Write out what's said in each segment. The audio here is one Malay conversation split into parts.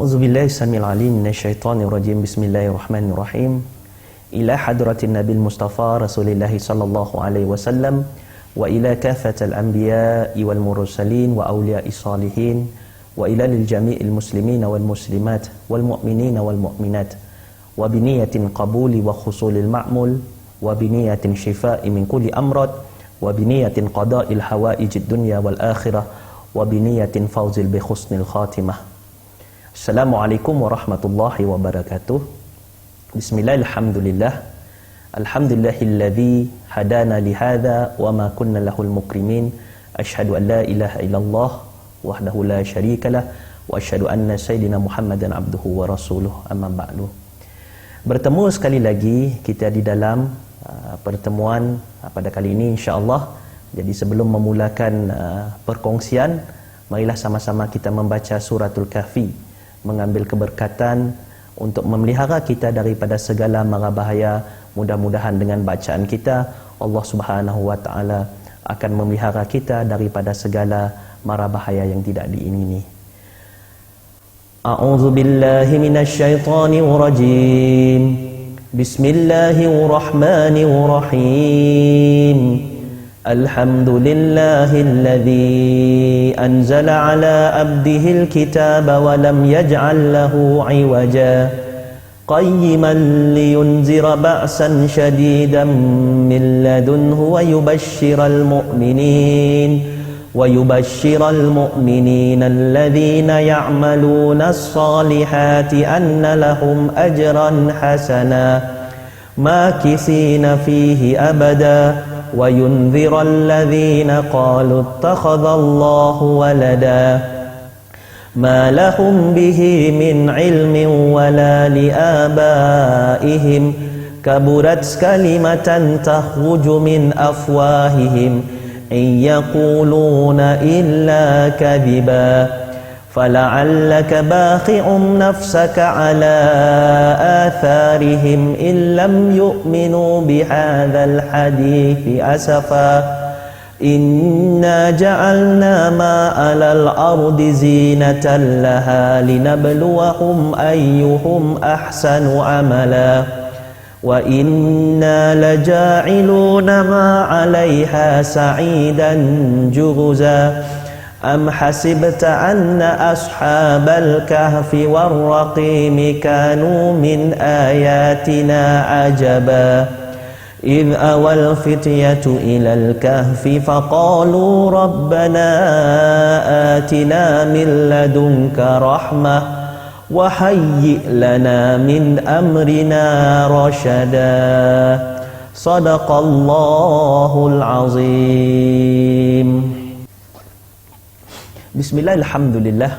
A'udzubillahi samil alim minasyaitonir rajim. Bismillahirrahmanirrahim. Ila hadratin Nabil Mustafa Rasulillah sallallahu alaihi wasallam wa ila kafatil anbiya'i wal mursalin wa awliya'i salihin wa ila lil jami'il muslimin wal muslimat wal mu'minin wal mu'minat wa biniyatin qabuli wa khusulil ma'mul wa biniyatin shifa'i min kulli amrad wa biniyatin qada'il hawaijid dunya wal akhirah wa biniyatin fawzil bi husnil khatimah. Assalamualaikum warahmatullahi wabarakatuh. Bismillahirrahmanirrahim. Alhamdulillahilladzi hadana lihadza wa ma kunna lahul mukrimin. Asyhadu an la ilaha illallah wahdahu la syarikalah wa asyhadu anna sayyidina Muhammadan abduhu wa rasuluh. Amma ba'du. Bertemu sekali lagi kita di dalam pertemuan pada kali ini insya-Allah. Jadi sebelum memulakan perkongsian, marilah sama-sama kita membaca suratul Kahfi, mengambil keberkatan untuk memelihara kita daripada segala mara bahaya. Mudah-mudahan dengan bacaan kita Allah Subhanahu wa taala akan memelihara kita daripada segala mara bahaya yang tidak diingini. A'udzu billahi minasyaitonir rajim. Bismillahirrahmanirrahim. Alhamdulillahilladzi anzala ala abdihil kitaba wa lam yaj'al lahu 'iwaja qayyiman liyunzira ba'san shadidan min ladunhu wa yubashshiral mu'minin alladhina ya'maluna as-salihati anna lahum ajran hasana makisina fihi abada wa yunzira alladhina qalu ittakhadhallahu walada ma lahum bihi min ilmin wala liabaihim kaburat kalimatan takhruju min afwahihim in yaquluna illa kadhiba فَلَعَلَّكَ بَاخِعٌ نَفْسَكَ عَلَى آثَارِهِمْ إِنْ لَمْ يُؤْمِنُوا بِهَذَا الْحَدِيثِ أَسَفًا إِنَّا جَعَلْنَا مَا عَلَى الْأَرْضِ زِينَةً لَهَا لِنَبْلُوَهُمْ أَيُّهُمْ أَحْسَنُ عَمَلًا وَإِنَّا لَجَاعِلُونَ مَا عَلَيْهَا سَعِيدًا جُرُزًا أم حسبت أن أصحاب الكهف والرقيم كانوا من آياتنا عجبا إذ أوى الفتية إلى الكهف فقالوا ربنا آتنا من لدنك رحمة وهيئ لنا من أمرنا رشدا صدق الله العظيم. Bismillahirrahmanirrahim.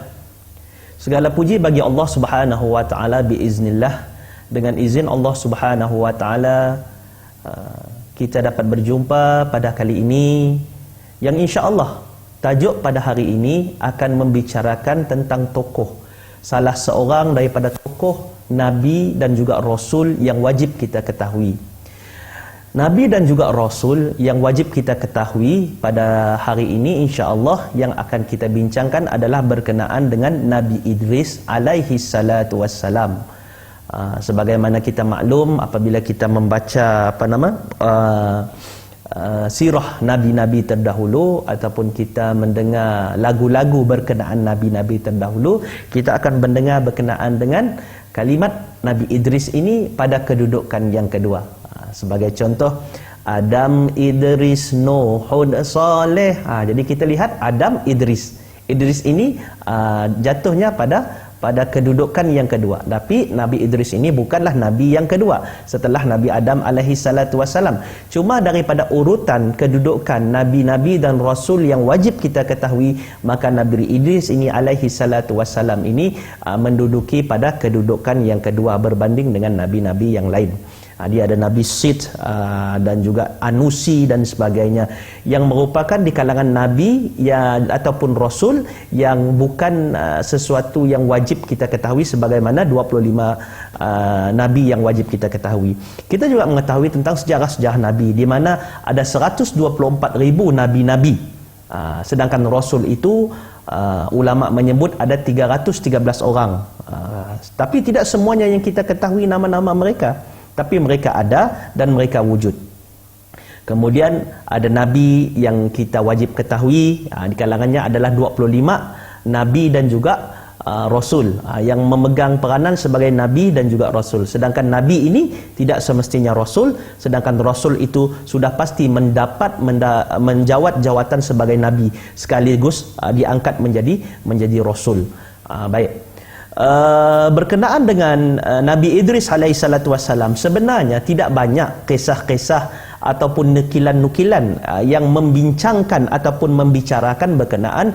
Segala puji bagi Allah Subhanahu wa taala biiznillah. Dengan izin Allah Subhanahu wa taala kita dapat berjumpa pada kali ini yang insya-Allah tajuk pada hari ini akan membicarakan tentang tokoh, salah seorang daripada tokoh nabi dan juga rasul yang wajib kita ketahui. Nabi dan juga Rasul yang wajib kita ketahui pada hari ini insya-Allah yang akan kita bincangkan adalah berkenaan dengan Nabi Idris alaihi salatu wassalam. Sebagaimana kita maklum apabila kita membaca sirah nabi-nabi terdahulu ataupun kita mendengar lagu-lagu berkenaan nabi-nabi terdahulu, kita akan mendengar berkenaan dengan kalimat Nabi Idris ini pada kedudukan yang kedua. Sebagai contoh, Adam, Idris, Nuhud, Saleh. Jadi kita lihat Adam, Idris. Idris ini jatuhnya pada kedudukan yang kedua. Tapi Nabi Idris ini bukanlah Nabi yang kedua setelah Nabi Adam alaihi salatu wassalam. Cuma daripada urutan kedudukan Nabi-Nabi dan Rasul yang wajib kita ketahui, maka Nabi Idris ini alaihi salatu wassalam ini menduduki pada kedudukan yang kedua berbanding dengan Nabi-Nabi yang lain. Dia ada Nabi Sid dan juga Anusi dan sebagainya yang merupakan di kalangan Nabi ya, ataupun Rasul yang bukan sesuatu yang wajib kita ketahui sebagaimana 25 Nabi yang wajib kita ketahui. Kita juga mengetahui tentang sejarah-sejarah Nabi di mana ada 124,000 Nabi-Nabi. Sedangkan Rasul itu ulama menyebut ada 313 orang. Tapi tidak semuanya yang kita ketahui nama-nama mereka, tapi mereka ada dan mereka wujud. Kemudian ada nabi yang kita wajib ketahui, di kalangannya adalah 25 nabi dan juga rasul yang memegang peranan sebagai nabi dan juga rasul. Sedangkan nabi ini tidak semestinya rasul, sedangkan rasul itu sudah pasti menjawat jawatan sebagai nabi sekaligus diangkat menjadi rasul. Baik. Berkenaan dengan Nabi Idris alaihissalatu wassalam, sebenarnya tidak banyak kisah-kisah ataupun nukilan-nukilan yang membincangkan ataupun membicarakan berkenaan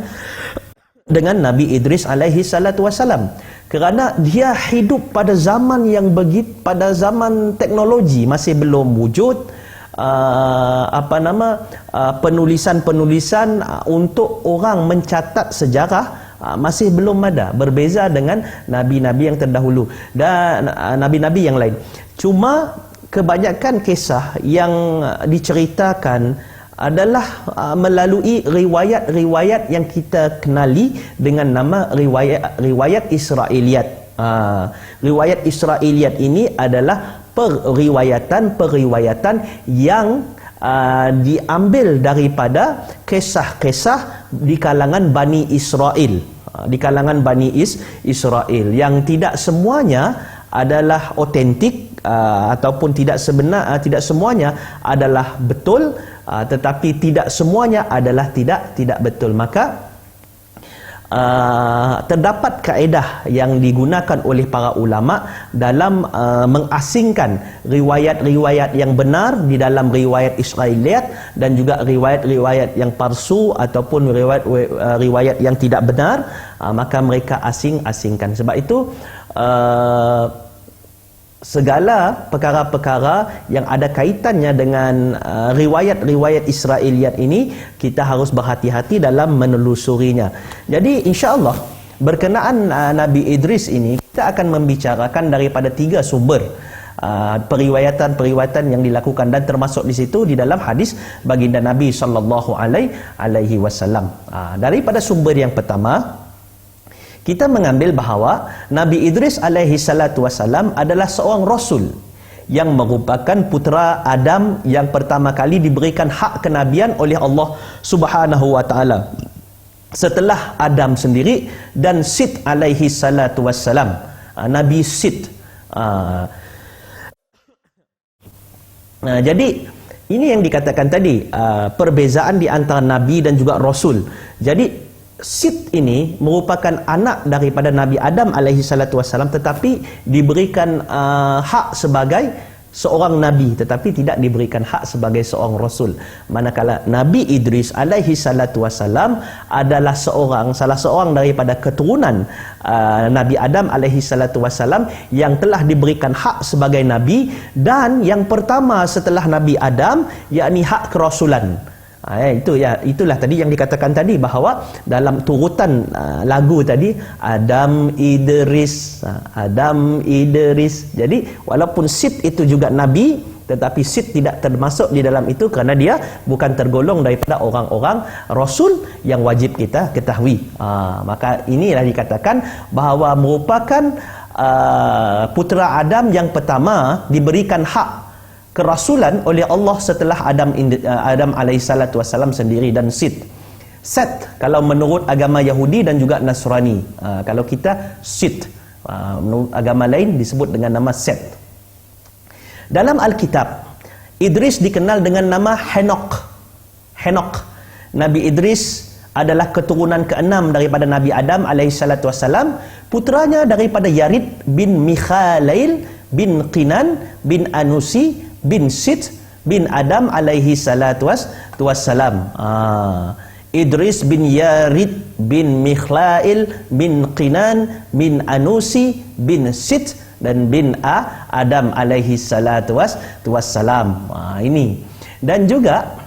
dengan Nabi Idris alaihissalatu wassalam, kerana dia hidup pada zaman yang pada zaman teknologi masih belum wujud penulisan-penulisan untuk orang mencatat sejarah masih belum ada, berbeza dengan nabi-nabi yang terdahulu dan nabi-nabi yang lain. Cuma kebanyakan kisah yang diceritakan adalah melalui riwayat-riwayat yang kita kenali dengan nama riwayat Israiliyat. Riwayat Israiliyat ini adalah periwayatan yang diambil daripada kisah-kisah di kalangan Bani Israel, Israel yang tidak semuanya adalah otentik ataupun tidak semuanya adalah betul, tetapi tidak semuanya adalah tidak betul. Maka terdapat kaedah yang digunakan oleh para ulama dalam mengasingkan riwayat-riwayat yang benar di dalam riwayat Israiliyat dan juga riwayat-riwayat yang palsu ataupun riwayat yang tidak benar, maka mereka asing-asingkan. Sebab itu segala perkara-perkara yang ada kaitannya dengan riwayat-riwayat Israiliyat ini, kita harus berhati-hati dalam menelusurinya. Jadi insya-Allah berkenaan Nabi Idris ini, kita akan membicarakan daripada 3 sumber periwayatan-periwayatan yang dilakukan, dan termasuk di situ di dalam hadis baginda Nabi sallallahu alaihi wasallam. Daripada sumber yang pertama, kita mengambil bahawa Nabi Idris alaihi salatu wassalam adalah seorang rasul yang merupakan putera Adam yang pertama kali diberikan hak kenabian oleh Allah Subhanahu wa taala setelah Adam sendiri dan Sid alaihi salatu wassalam, Nabi Sid. Jadi ini yang dikatakan tadi, perbezaan di antara nabi dan juga rasul. Jadi Sid ini merupakan anak daripada Nabi Adam alaihi salatu wassalam, tetapi diberikan hak sebagai seorang nabi, tetapi tidak diberikan hak sebagai seorang rasul. Manakala Nabi Idris alaihi salatu wassalam adalah salah seorang daripada keturunan Nabi Adam alaihi salatu wassalam yang telah diberikan hak sebagai nabi, dan yang pertama setelah Nabi Adam, yakni hak kerasulan. Itulah tadi yang dikatakan tadi, bahawa dalam turutan lagu tadi Adam Idris. Jadi walaupun Sid itu juga nabi, tetapi Sid tidak termasuk di dalam itu kerana dia bukan tergolong daripada orang-orang rasul yang wajib kita ketahui. Maka inilah dikatakan bahawa merupakan putera Adam yang pertama diberikan hak kerasulan oleh Allah setelah Adam alaihissalatu wassalam sendiri, dan Sid. Set kalau menurut agama Yahudi dan juga Nasrani. Kalau kita Sid, menurut agama lain disebut dengan nama Set. Dalam Alkitab, Idris dikenal dengan nama Henok. Nabi Idris adalah keturunan ke-6 daripada Nabi Adam alaihissalatu wassalam. Putranya daripada Yarid bin Mikhalail bin Qinan bin Anusi bin Sid bin Adam alaihi salatu wassalam. Idris bin Yarid bin Mikhlail bin Qinan bin Anusi bin Sid dan bin Adam alaihi salatu wassalam. Ini. Dan juga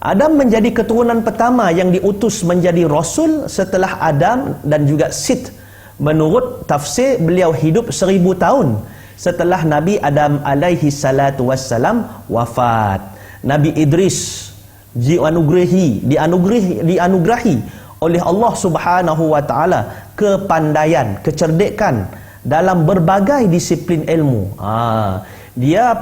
Adam menjadi keturunan pertama yang diutus menjadi rasul setelah Adam dan juga Sid. Menurut tafsir, beliau hidup 1000 tahun setelah Nabi Adam alaihi salatu wassalam wafat. Nabi Idris dianugerahi oleh Allah Subhanahu wa taala kepandaian, kecerdikan dalam berbagai disiplin ilmu. Dia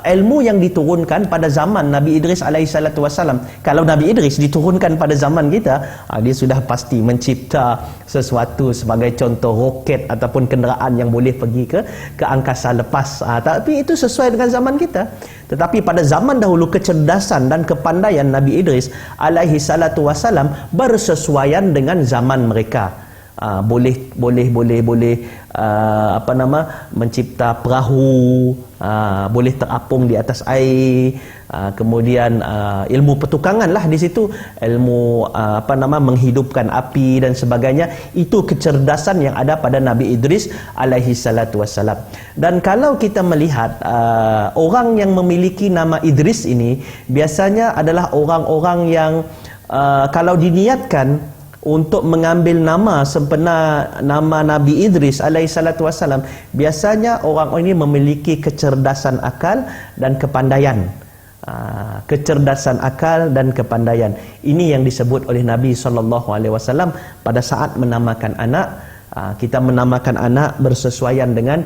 ilmu yang diturunkan pada zaman Nabi Idris alaihi salatu wasalam. Kalau Nabi Idris diturunkan pada zaman kita, dia sudah pasti mencipta sesuatu sebagai contoh roket ataupun kenderaan yang boleh pergi ke angkasa lepas. Tapi itu sesuai dengan zaman kita. Tetapi pada zaman dahulu kecerdasan dan kepandaian Nabi Idris alaihi salatu wasalam bersesuaian dengan zaman mereka. Boleh mencipta perahu, boleh terapung di atas air, kemudian ilmu petukangan lah di situ, ilmu menghidupkan api dan sebagainya. Itu kecerdasan yang ada pada Nabi Idris alaihi salatu wassalam. Dan kalau kita melihat orang yang memiliki nama Idris ini biasanya adalah orang-orang yang kalau diniatkan untuk mengambil nama sempena nama Nabi Idris alaihi salatu wassalam, biasanya orang ini memiliki kecerdasan akal dan kepandaian. Kecerdasan akal dan kepandaian ini yang disebut oleh Nabi SAW pada saat menamakan anak. Kita menamakan anak bersesuaian dengan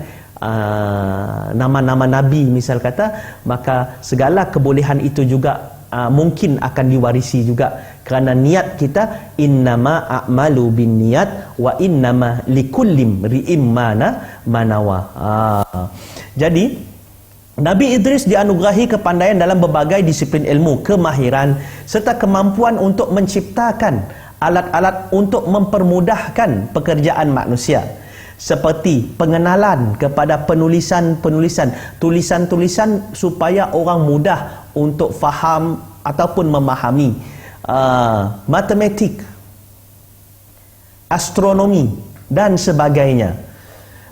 nama-nama Nabi misal kata, maka segala kebolehan itu juga mungkin akan diwarisi juga, kerana niat kita innama a'malu binniyat wa innama likulli imri'in ma nawa. Jadi Nabi Idris dianugerahi kepandaian dalam berbagai disiplin ilmu, kemahiran serta kemampuan untuk menciptakan alat-alat untuk mempermudahkan pekerjaan manusia, seperti pengenalan kepada tulisan-tulisan supaya orang mudah untuk faham ataupun memahami, matematik, astronomi dan sebagainya.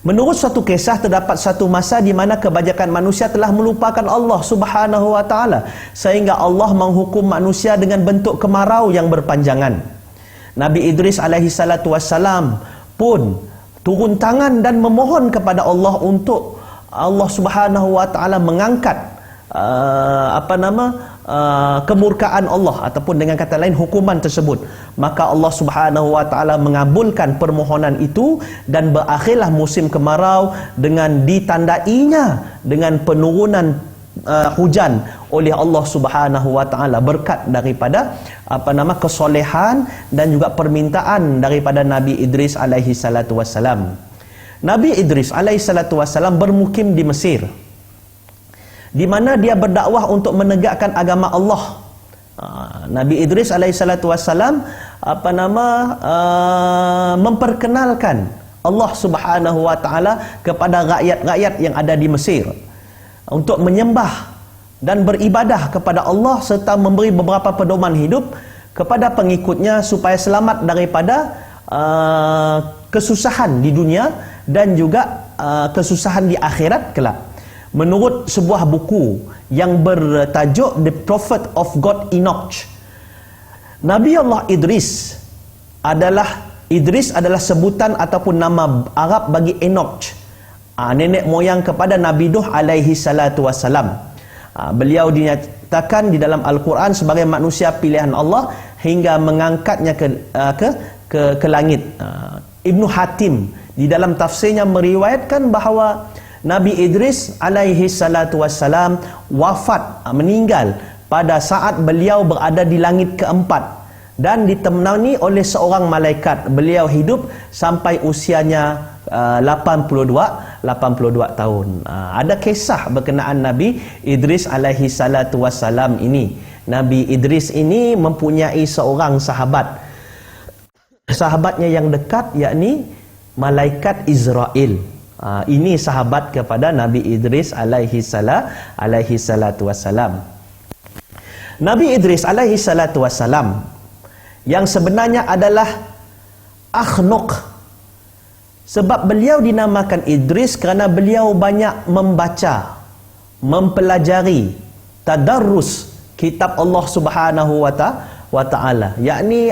Menurut suatu kisah, terdapat satu masa di mana kebanyakan manusia telah melupakan Allah Subhanahu wa taala sehingga Allah menghukum manusia dengan bentuk kemarau yang berpanjangan. Nabi Idris alaihi salatu wassalam pun turun tangan dan memohon kepada Allah untuk Allah Subhanahu wa taala mengangkat kemurkaan Allah ataupun dengan kata lain hukuman tersebut. Maka Allah Subhanahu wa taala mengabulkan permohonan itu dan berakhirlah musim kemarau dengan ditandainya dengan penurunan hujan oleh Allah Subhanahu wa taala berkat daripada kesolehan dan juga permintaan daripada Nabi Idris alaihi salatu wassalam. Nabi Idris alaihi salatu wassalam bermukim di Mesir, di mana dia berdakwah untuk menegakkan agama Allah. Nabi Idris alaihi salatu wassalam memperkenalkan Allah Subhanahu wa taala kepada rakyat-rakyat yang ada di Mesir untuk menyembah dan beribadah kepada Allah serta memberi beberapa pedoman hidup kepada pengikutnya supaya selamat daripada kesusahan di dunia dan juga kesusahan di akhirat kelak. Menurut sebuah buku yang bertajuk The Prophet of God Enoch, Nabi Allah Idris adalah sebutan ataupun nama Arab bagi Enoch, nenek moyang kepada Nabi Nuh alaihi salatu wassalam. Beliau dinyatakan di dalam Al-Quran sebagai manusia pilihan Allah hingga mengangkatnya ke langit. Ibnu Hatim di dalam tafsirnya meriwayatkan bahawa Nabi Idris alaihi salatu wassalam wafat, meninggal pada saat beliau berada di langit keempat dan ditemani oleh seorang malaikat. Beliau hidup sampai usianya 82 tahun. Ada kisah berkenaan Nabi Idris alaihi salatu wassalam ini. Nabi Idris ini mempunyai seorang sahabatnya yang dekat, yakni malaikat Israel. Ini sahabat kepada Nabi Idris alaihi salatu wassalam. Nabi Idris alaihi salatu wassalam yang sebenarnya adalah Akhnok, sebab beliau dinamakan Idris kerana beliau banyak membaca, mempelajari, tadarrus kitab Allah Subhanahu wa taala, yakni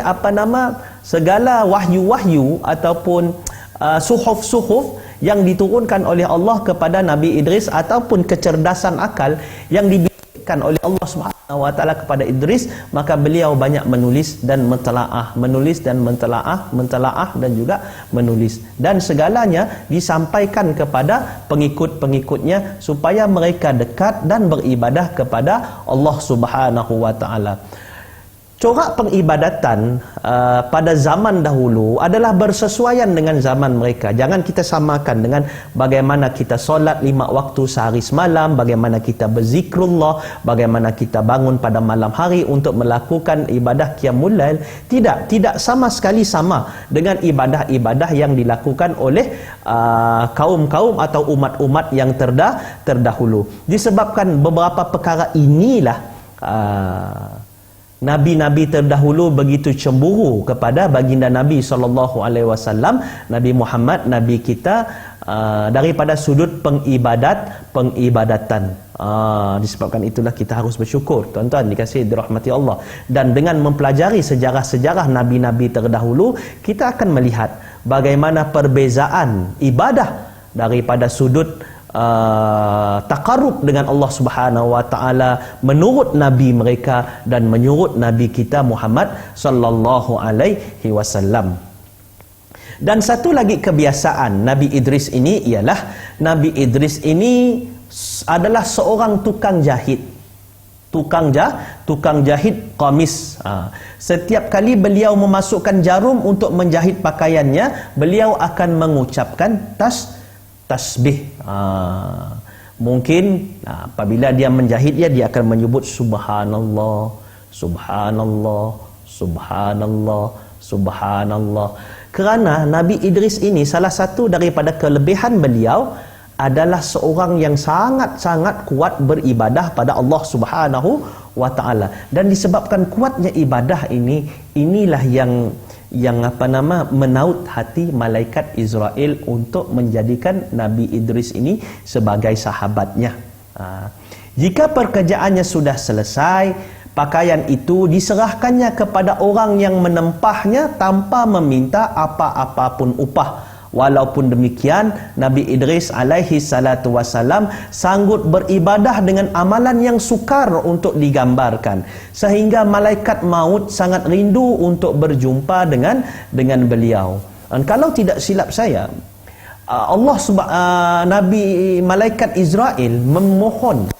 segala wahyu-wahyu ataupun suhuf-suhuf yang diturunkan oleh Allah kepada Nabi Idris ataupun kecerdasan akal yang diwahyukan oleh Allah Subhanahu wa taala kepada Idris, maka beliau banyak menulis dan mentelaah, mentelaah dan juga menulis, dan segalanya disampaikan kepada pengikut-pengikutnya supaya mereka dekat dan beribadah kepada Allah Subhanahu wa taala. Corak pengibadatan pada zaman dahulu adalah bersesuaian dengan zaman mereka. Jangan kita samakan dengan bagaimana kita solat 5 waktu sehari semalam, bagaimana kita berzikrullah, bagaimana kita bangun pada malam hari untuk melakukan ibadah qiyamul lail. Tidak sama sekali sama dengan ibadah-ibadah yang dilakukan oleh kaum-kaum atau umat-umat yang terdahulu. Disebabkan beberapa perkara inilah Nabi-Nabi terdahulu begitu cemburu kepada baginda Nabi SAW, Nabi Muhammad, Nabi kita, daripada sudut pengibadatan. Disebabkan itulah kita harus bersyukur, tuan-tuan dikasihi dirahmati Allah. Dan dengan mempelajari sejarah-sejarah Nabi-Nabi terdahulu, kita akan melihat bagaimana perbezaan ibadah daripada sudut taqarrub dengan Allah Subhanahu wa taala menurut nabi mereka dan menurut nabi kita Muhammad sallallahu alaihi wasallam. Dan satu lagi kebiasaan Nabi Idris ini ialah Nabi Idris ini adalah seorang tukang jahit. Tukang jahit qamis. Setiap kali beliau memasukkan jarum untuk menjahit pakaiannya, beliau akan mengucapkan tasbih. Mungkin apabila dia menjahit dia akan menyebut subhanallah, subhanallah, subhanallah, subhanallah. Kerana Nabi Idris ini salah satu daripada kelebihan beliau adalah seorang yang sangat-sangat kuat beribadah pada Allah Subhanahu wa taala. Dan disebabkan kuatnya ibadah inilah yang menaut hati malaikat Israel untuk menjadikan Nabi Idris ini sebagai sahabatnya. Jika pekerjaannya sudah selesai, pakaian itu diserahkannya kepada orang yang menempahnya tanpa meminta apa-apa pun upah. Walaupun demikian, Nabi Idris alaihi salatu wassalam sanggup beribadah dengan amalan yang sukar untuk digambarkan, sehingga malaikat maut sangat rindu untuk berjumpa dengan beliau. Dan kalau tidak silap saya, malaikat Israel memohon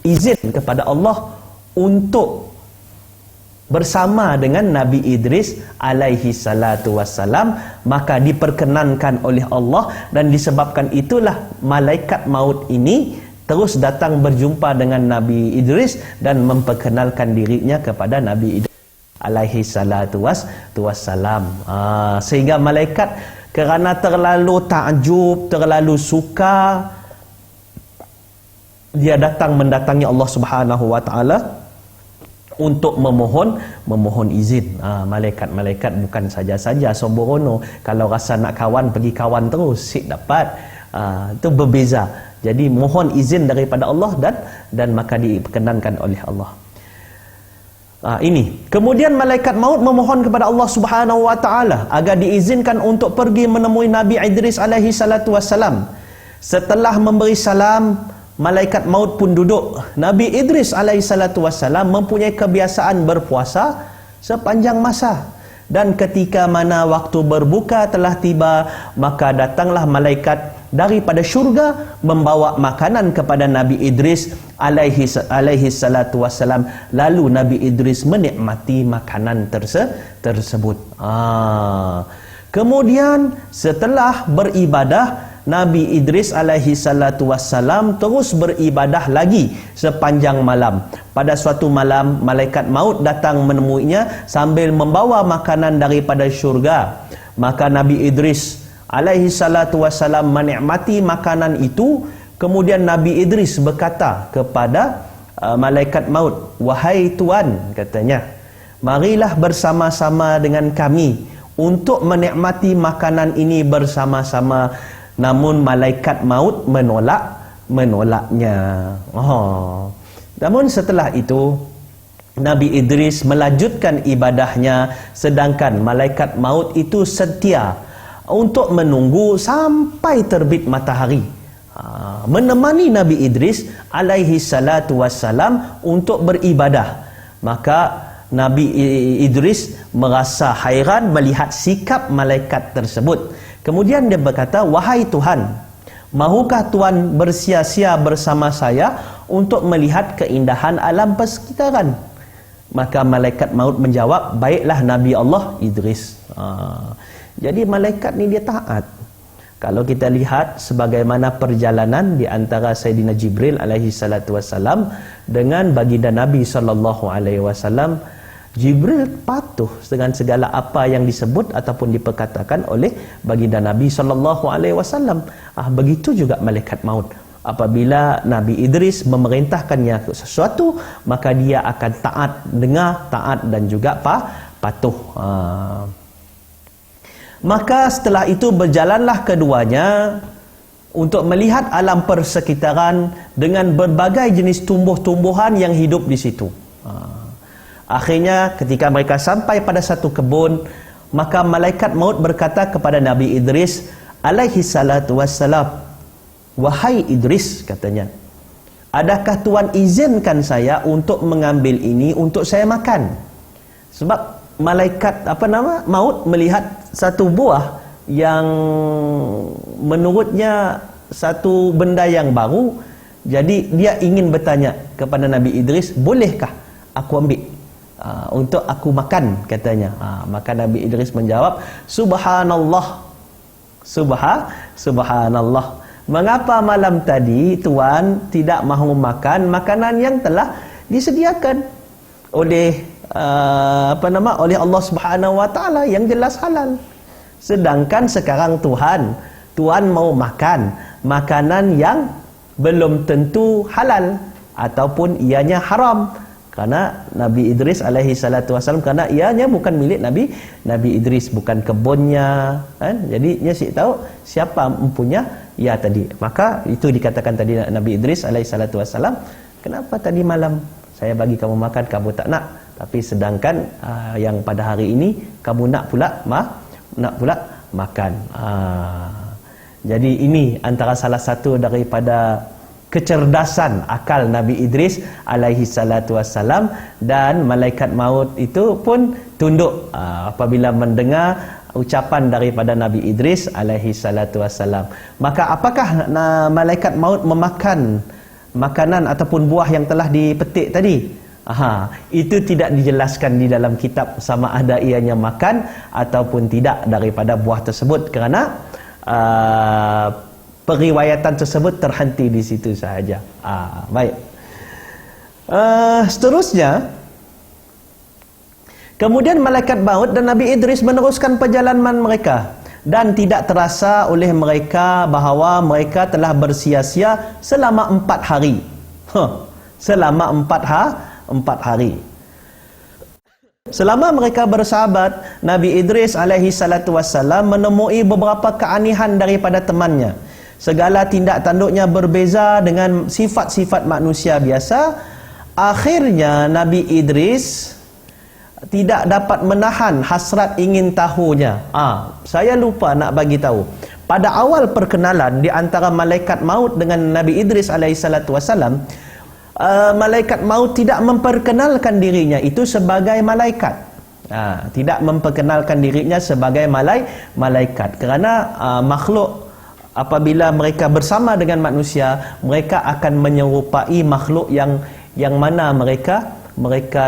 izin kepada Allah untuk bersama dengan Nabi Idris alaihi salatu wassalam, maka diperkenankan oleh Allah, dan disebabkan itulah malaikat maut ini terus datang berjumpa dengan Nabi Idris dan memperkenalkan dirinya kepada Nabi Idris alaihi salatu wassalam. Sehingga malaikat kerana terlalu takjub, terlalu suka, dia mendatangi Allah Subhanahu wa taala untuk memohon izin. Malaikat bukan saja-saja sembrono. Kalau rasa nak kawan, pergi kawan terus, sik dapat. Itu berbeza. Jadi mohon izin daripada Allah dan maka diperkenankan oleh Allah. Ini. Kemudian malaikat maut memohon kepada Allah Subhanahu wa taala agar diizinkan untuk pergi menemui Nabi Idris alaihi salatu wassalam. Setelah memberi salam, malaikat maut pun duduk. Nabi Idris alaihi salatu wassalam mempunyai kebiasaan berpuasa sepanjang masa. Dan ketika mana waktu berbuka telah tiba, maka datanglah malaikat daripada syurga membawa makanan kepada Nabi Idris alaihi salatu wassalam. Lalu Nabi Idris menikmati makanan tersebut. Kemudian setelah beribadah, Nabi Idris alaihi salatu wassalam terus beribadah lagi sepanjang malam. Pada suatu malam, malaikat maut datang menemuinya sambil membawa makanan daripada syurga. Maka Nabi Idris alaihi salatu wassalam menikmati makanan itu. Kemudian Nabi Idris berkata kepada malaikat maut, "Wahai Tuan," katanya, "marilah bersama-sama dengan kami untuk menikmati makanan ini bersama-sama." Namun malaikat maut menolaknya. Namun setelah itu Nabi Idris melanjutkan ibadahnya, sedangkan malaikat maut itu setia untuk menunggu sampai terbit matahari. menemani Nabi Idris alaihi salatu wassalam untuk beribadah. Maka Nabi Idris merasa hairan melihat sikap malaikat tersebut. Kemudian dia berkata, "Wahai Tuhan, mahukah Tuhan bersia-sia bersama saya untuk melihat keindahan alam persekitaran?" Maka malaikat maut menjawab, "Baiklah Nabi Allah Idris." Jadi malaikat ni dia taat. Kalau kita lihat sebagaimana perjalanan di antara Sayyidina Jibril alaihi salatu wassalam dengan baginda Nabi sallallahu alaihi wasallam, Jibril patuh dengan segala apa yang disebut ataupun diperkatakan oleh baginda Nabi sallallahu alaihi wasallam. Begitu juga malaikat maut. Apabila Nabi Idris memerintahkannya sesuatu, maka dia akan taat, dengar, taat dan juga patuh. Maka setelah itu berjalanlah keduanya untuk melihat alam persekitaran dengan berbagai jenis tumbuh-tumbuhan yang hidup di situ. Akhirnya ketika mereka sampai pada satu kebun, maka malaikat maut berkata kepada Nabi Idris alaihi salatu wassalam, "Wahai Idris," katanya, "adakah Tuhan izinkan saya untuk mengambil ini untuk saya makan?" Sebab malaikat maut melihat satu buah yang menurutnya satu benda yang baru. Jadi dia ingin bertanya kepada Nabi Idris, "Bolehkah aku ambil untuk aku makan?" katanya. Maka Nabi Idris menjawab, "Subhanallah, Subhanallah. Mengapa malam tadi Tuhan tidak mahu makan makanan yang telah disediakan oleh oleh Allah Subhanahu wa taala yang jelas halal. Sedangkan sekarang Tuhan mau makan makanan yang belum tentu halal ataupun ianya haram." Karena Nabi Idris alaihi salatu wasallam, karena ianya bukan milik Nabi Idris, bukan kebunnya, kan? Jadi dia tahu siapa mempunyai ia tadi. Maka itu dikatakan tadi Nabi Idris alaihi salatu wasallam, "Kenapa tadi malam saya bagi kamu makan, kamu tak nak? Tapi sedangkan yang pada hari ini kamu nak pula makan." Jadi ini antara salah satu daripada kecerdasan akal Nabi Idris alaihi salatu wassalam, dan malaikat maut itu pun tunduk apabila mendengar ucapan daripada Nabi Idris alaihi salatu wassalam. Maka apakah malaikat maut memakan makanan ataupun buah yang telah dipetik tadi? Itu tidak dijelaskan di dalam kitab sama ada ianya makan ataupun tidak daripada buah tersebut, kerana periwayatan tersebut terhenti di situ sahaja. Baik. Seterusnya, kemudian malaikat maut dan Nabi Idris meneruskan perjalanan mereka, dan tidak terasa oleh mereka bahawa mereka telah bersia-sia selama 4 hari. Selama 4 hari. Selama mereka bersahabat, Nabi Idris alaihi salatu wassalam menemui beberapa keanehan daripada temannya. Segala tindak tanduknya berbeza dengan sifat-sifat manusia biasa. Akhirnya Nabi Idris tidak dapat menahan hasrat ingin tahunya. Saya lupa nak bagi tahu. Pada awal perkenalan di antara malaikat maut dengan Nabi Idris alaihi salatu wassalam, malaikat maut tidak memperkenalkan dirinya itu sebagai malaikat. Tidak memperkenalkan dirinya sebagai malaikat, kerana makhluk apabila mereka bersama dengan manusia, mereka akan menyerupai makhluk yang mana mereka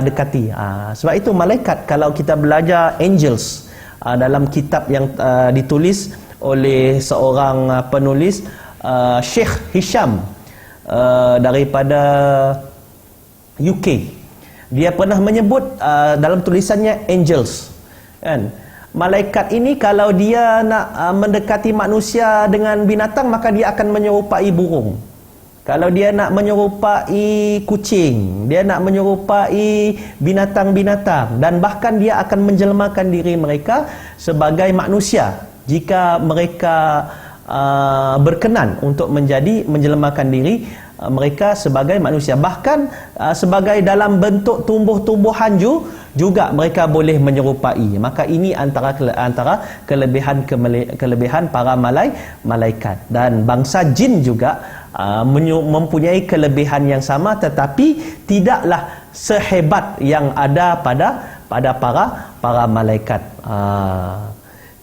dekati. Sebab itu malaikat, kalau kita belajar angels dalam kitab yang ditulis oleh seorang penulis, Sheikh Hisham daripada UK, dia pernah menyebut dalam tulisannya angels, kan? Malaikat ini kalau dia nak mendekati manusia dengan binatang, maka dia akan menyerupai burung. Kalau dia nak menyerupai kucing, dia nak menyerupai binatang-binatang, dan bahkan dia akan menjelmakan diri mereka sebagai manusia jika mereka berkenan untuk menjelmakan diri mereka sebagai manusia. Bahkan sebagai dalam bentuk tumbuh-tumbuhan juga mereka boleh menyerupai. Maka ini antara kelebihan para malaikat. Dan bangsa jin juga mempunyai kelebihan yang sama, tetapi tidaklah sehebat yang ada pada para malaikat.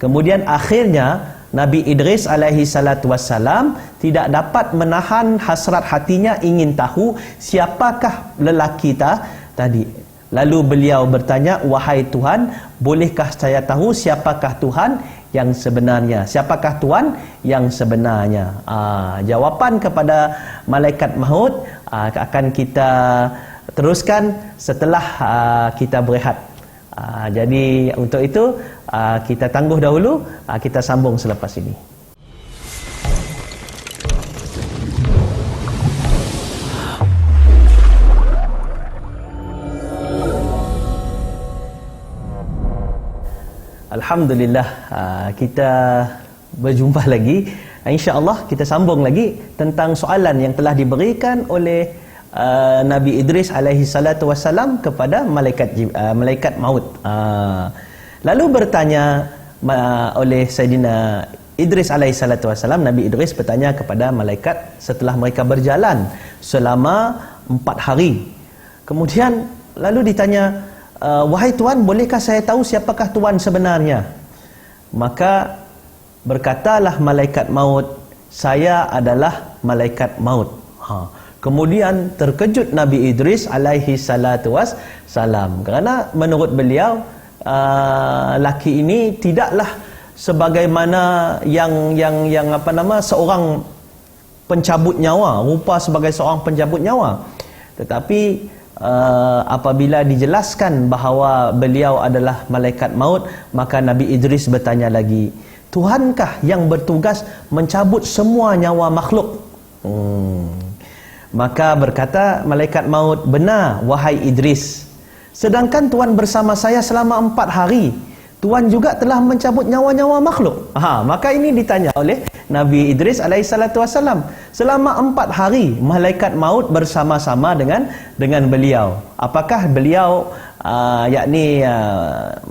Kemudian akhirnya Nabi Idris alaihi salatu wassalam tidak dapat menahan hasrat hatinya ingin tahu siapakah lelaki tadi. Lalu beliau bertanya, "Wahai Tuhan, bolehkah saya tahu siapakah Tuhan yang sebenarnya? Siapakah Tuhan yang sebenarnya?" Jawapan kepada malaikat maut akan kita teruskan setelah kita berehat. Jadi untuk itu kita tangguh dahulu, kita sambung selepas ini. Alhamdulillah, kita berjumpa lagi. InsyaAllah kita sambung lagi tentang soalan yang telah diberikan oleh Nabi Idris alaihi salatu wassalam kepada malaikat maut. Lalu bertanya oleh Sayyidina Idris alaihi salatu wassalam, Nabi Idris bertanya kepada malaikat setelah mereka berjalan selama 4 hari. Kemudian lalu ditanya, "Wahai Tuan, bolehkah saya tahu siapakah Tuan sebenarnya?" Maka berkatalah malaikat maut, "Saya adalah malaikat maut." Kemudian terkejut Nabi Idris alaihi salatu wassalam, kerana menurut beliau laki ini tidaklah sebagaimana yang seorang pencabut nyawa, rupa sebagai seorang pencabut nyawa. Tetapi apabila dijelaskan bahawa beliau adalah malaikat maut, maka Nabi Idris bertanya lagi, "Tuhankah yang bertugas mencabut semua nyawa makhluk?" Maka berkata malaikat maut, "Benar, wahai Idris. Sedangkan Tuan bersama saya selama 4 hari. Tuan juga telah mencabut nyawa-nyawa makhluk." Maka ini ditanya oleh Nabi Idris alaihi salatu wassalam. Selama 4 hari malaikat maut bersama-sama dengan beliau. Apakah beliau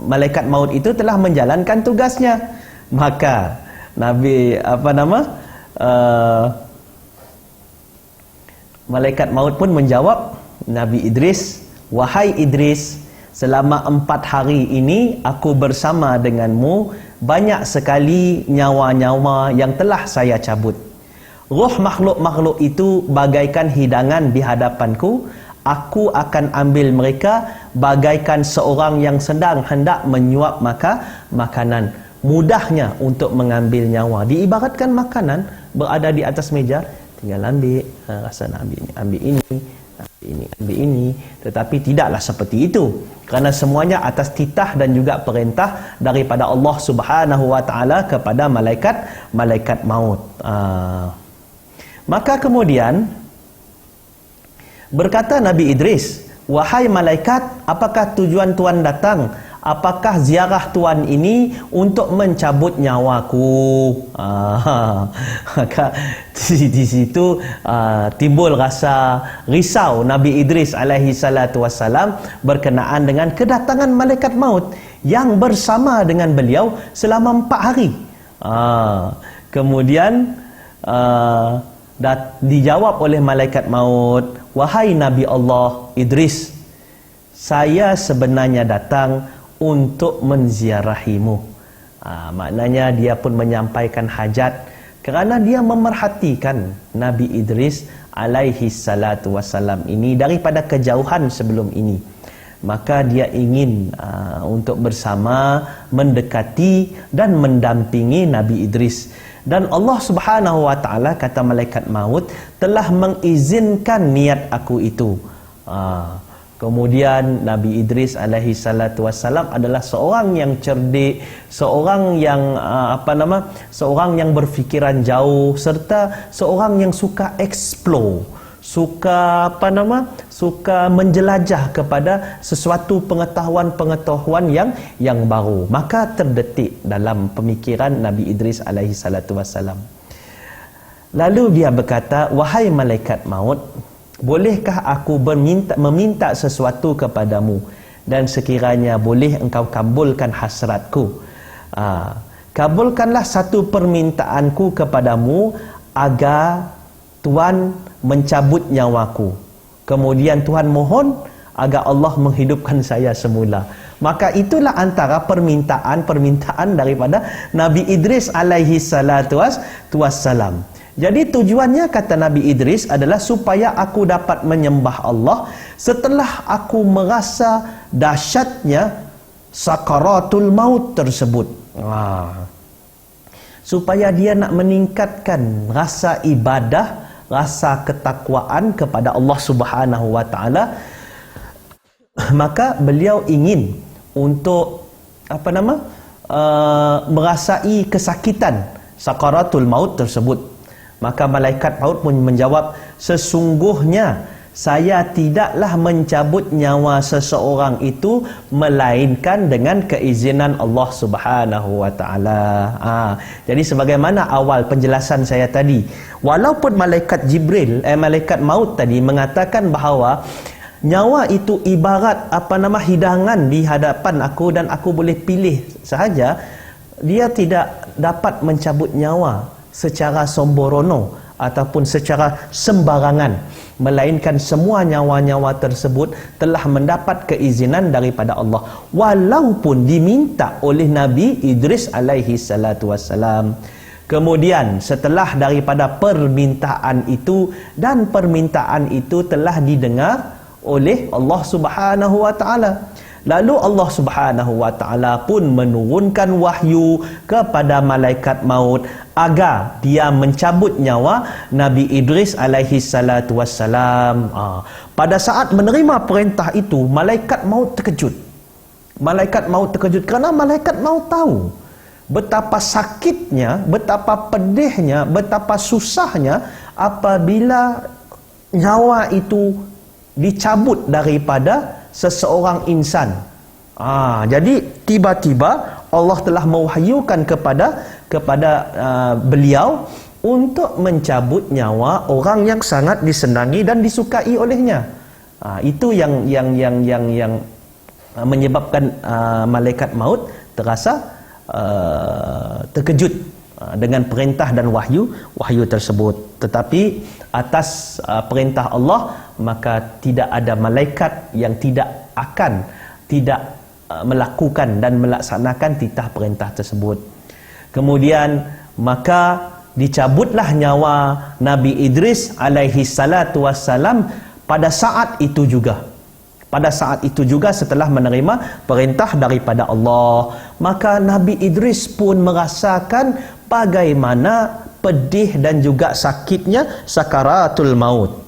malaikat maut itu telah menjalankan tugasnya? Maka malaikat maut pun menjawab Nabi Idris, "Wahai Idris, selama 4 hari ini aku bersama denganmu, banyak sekali nyawa-nyawa yang telah saya cabut. Roh makhluk-makhluk itu bagaikan hidangan di hadapanku. Aku akan ambil mereka bagaikan seorang yang sedang hendak menyuap makanan. Mudahnya untuk mengambil nyawa." Diibaratkan makanan berada di atas meja, tinggal ambil, rasa nak ambil ini. Tetapi tidaklah seperti itu, kerana semuanya atas titah dan juga perintah daripada Allah Subhanahu wa taala kepada malaikat maut. Maka kemudian berkata Nabi Idris, "Wahai malaikat, apakah tujuan Tuan datang? Apakah ziarah Tuan ini untuk mencabut nyawaku?" Maka di situ timbul rasa risau Nabi Idris alaihi salatu wassalam berkenaan dengan kedatangan malaikat maut yang bersama dengan beliau selama 4 hari. Kemudian dijawab oleh malaikat maut, "Wahai Nabi Allah Idris, saya sebenarnya datang untuk menziarahimu." Maknanya dia pun menyampaikan hajat kerana dia memerhatikan Nabi Idris alaihi salatu wassalam ini daripada kejauhan sebelum ini. Maka dia ingin untuk bersama, mendekati dan mendampingi Nabi Idris. Dan Allah Subhanahu wa taala, kata malaikat maut, telah mengizinkan niat aku itu. Kemudian Nabi Idris alaihi salatu wassalam adalah seorang yang cerdik, seorang yang seorang yang berfikiran jauh, serta seorang yang suka explore, suka menjelajah kepada sesuatu pengetahuan yang baru. Maka terdetik dalam pemikiran Nabi Idris alaihi salatu wassalam. Lalu dia berkata, "Wahai malaikat maut, bolehkah aku meminta sesuatu kepadamu?" dan sekiranya boleh engkau kabulkan hasratku, kabulkanlah satu permintaanku kepadamu agar Tuhan mencabut nyawaku. Kemudian Tuhan mohon agar Allah menghidupkan saya semula. Maka itulah antara permintaan daripada Nabi Idris alaihi salatu wassalam. Jadi tujuannya, kata Nabi Idris, adalah supaya aku dapat menyembah Allah setelah aku merasa dahsyatnya sakaratul maut tersebut. Supaya dia nak meningkatkan rasa ibadah, rasa ketakwaan kepada Allah Subhanahu wa taala, maka beliau ingin untuk merasai kesakitan sakaratul maut tersebut. Maka malaikat maut pun menjawab, sesungguhnya saya tidaklah mencabut nyawa seseorang itu melainkan dengan keizinan Allah Subhanahu wa taala. Jadi sebagaimana awal penjelasan saya tadi, walaupun malaikat Jibril, malaikat maut tadi mengatakan bahawa nyawa itu ibarat hidangan di hadapan aku dan aku boleh pilih sahaja, dia tidak dapat mencabut nyawa secara somborono ataupun secara sembarangan, melainkan semua nyawa-nyawa tersebut telah mendapat keizinan daripada Allah, walaupun diminta oleh Nabi Idris alaihi salatu wassalam. Kemudian setelah daripada permintaan itu, dan permintaan itu telah didengar oleh Allah Subhanahu wa taala, lalu Allah Subhanahu wa taala pun menurunkan wahyu kepada malaikat maut agar dia mencabut nyawa Nabi Idris alaihi salatu wassalam. Pada saat menerima perintah itu, malaikat maut terkejut. Malaikat maut terkejut kerana malaikat maut tahu betapa sakitnya, betapa pedihnya, betapa susahnya apabila nyawa itu dicabut daripada seseorang insan. Jadi tiba-tiba Allah telah mewahyukan kepada beliau untuk mencabut nyawa orang yang sangat disenangi dan disukai olehnya. Itu yang menyebabkan malaikat maut terasa terkejut dengan perintah dan wahyu tersebut. Tetapi atas perintah Allah, maka tidak ada malaikat yang tidak melakukan dan melaksanakan titah perintah tersebut. Kemudian maka dicabutlah nyawa Nabi Idris alaihi salatu wassalam pada saat itu juga. Pada saat itu juga setelah menerima perintah daripada Allah, maka Nabi Idris pun merasakan bagaimana pedih dan juga sakitnya sakaratul maut.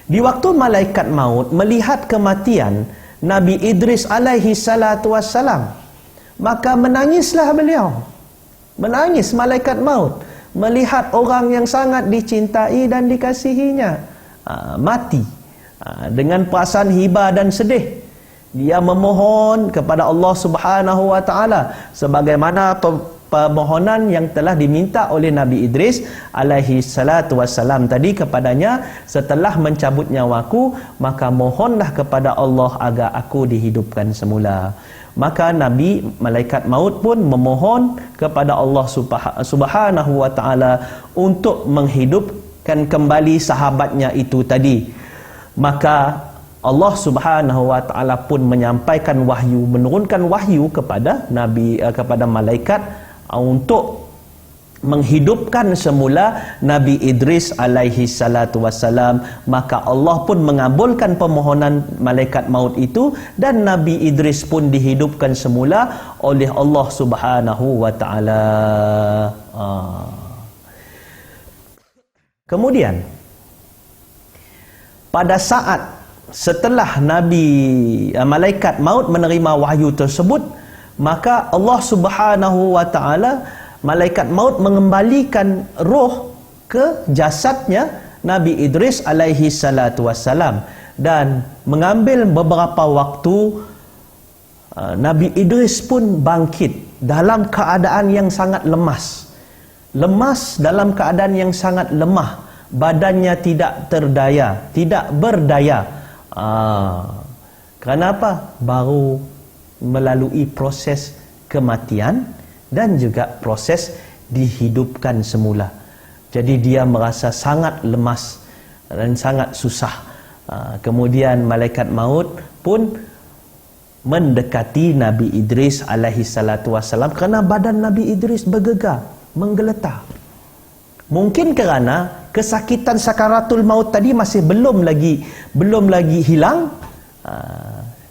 Di waktu malaikat maut melihat kematian Nabi Idris alaihi salatu wassalam, maka menangislah beliau. Menangis malaikat maut melihat orang yang sangat dicintai dan dikasihinya mati dengan perasaan hibah dan sedih. Dia memohon kepada Allah Subhanahu wa taala sebagaimana permohonan yang telah diminta oleh Nabi Idris alaihi salatu wassalam tadi kepadanya, setelah mencabut nyawaku, maka mohonlah kepada Allah agar aku dihidupkan semula. Maka Nabi malaikat maut pun memohon kepada Allah Subhanahu wa taala untuk menghidupkan kembali sahabatnya itu tadi. Maka Allah Subhanahu wa taala pun menyampaikan wahyu, menurunkan wahyu kepada kepada malaikat untuk menghidupkan semula Nabi Idris alaihi salatu wassalam. Maka Allah pun mengabulkan permohonan malaikat maut itu dan Nabi Idris pun dihidupkan semula oleh Allah Subhanahu wa taala. Kemudian pada saat setelah malaikat maut menerima wahyu tersebut, maka Allah Subhanahu wa taala, malaikat maut mengembalikan roh ke jasadnya Nabi Idris alaihi salatu wassalam, dan mengambil beberapa waktu Nabi Idris pun bangkit dalam keadaan yang sangat lemas. Dalam keadaan yang sangat lemah, badannya tidak berdaya. Kenapa? Baru melalui proses kematian dan juga proses dihidupkan semula. Jadi dia merasa sangat lemas dan sangat susah. Kemudian malaikat maut pun mendekati Nabi Idris alaihi salatu wassalam kerana badan Nabi Idris bergegar, menggeletar. Mungkin kerana kesakitan sakaratul maut tadi masih belum lagi hilang.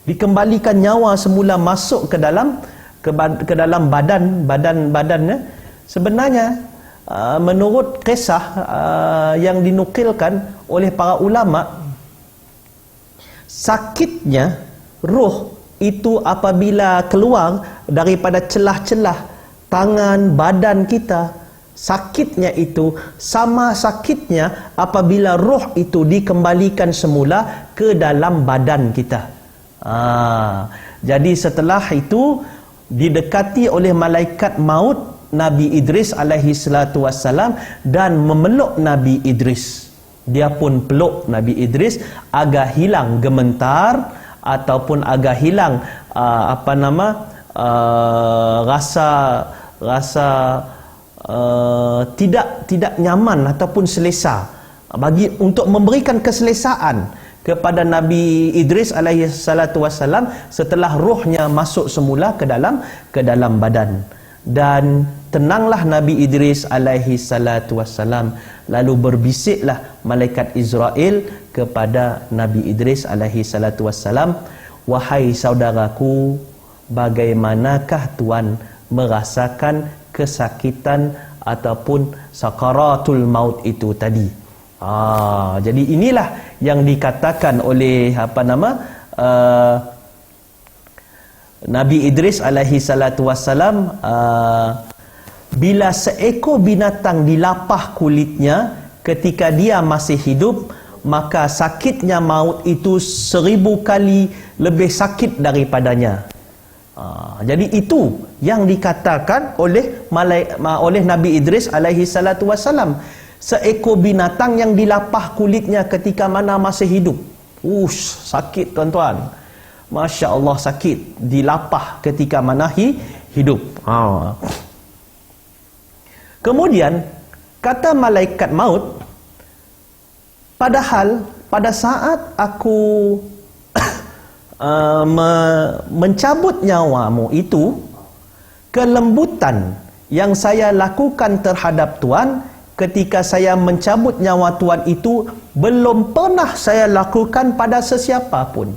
Dikembalikan nyawa semula masuk ke dalam badannya. Sebenarnya menurut kisah yang dinukilkan oleh para ulama, sakitnya roh itu apabila keluar daripada celah-celah tangan, badan kita, sakitnya itu sama sakitnya apabila roh itu dikembalikan semula ke dalam badan kita. Jadi setelah itu didekati oleh malaikat maut Nabi Idris alaihi salatu wassalam dan memeluk Nabi Idris. Dia pun peluk Nabi Idris agar hilang gementar ataupun agar hilang rasa tidak nyaman ataupun selesa, untuk memberikan keselesaan kepada Nabi Idris alaihi salatu wassalam setelah rohnya masuk semula ke dalam badan. Dan tenanglah Nabi Idris alaihi salatu wassalam, lalu berbisiklah malaikat Israel kepada Nabi Idris alaihi salatu wassalam, "Wahai saudaraku, bagaimanakah Tuan merasakan kesakitan ataupun sakaratul maut itu tadi?" Jadi inilah yang dikatakan oleh Nabi Idris alaihi salatu wassalam, bila seekor binatang dilapah kulitnya ketika dia masih hidup, maka sakitnya maut itu 1000 kali lebih sakit daripadanya. Jadi itu yang dikatakan oleh Nabi Idris alaihi salatu wassalam, seekor binatang yang dilapah kulitnya ketika mana masih hidup. Sakit tuan-tuan. Masya Allah, sakit dilapah ketika mana hidup. Kemudian kata malaikat maut, padahal pada saat aku mencabut nyawamu itu, kelembutan yang saya lakukan terhadap Tuan ketika saya mencabut nyawa Tuan itu belum pernah saya lakukan pada sesiapa pun.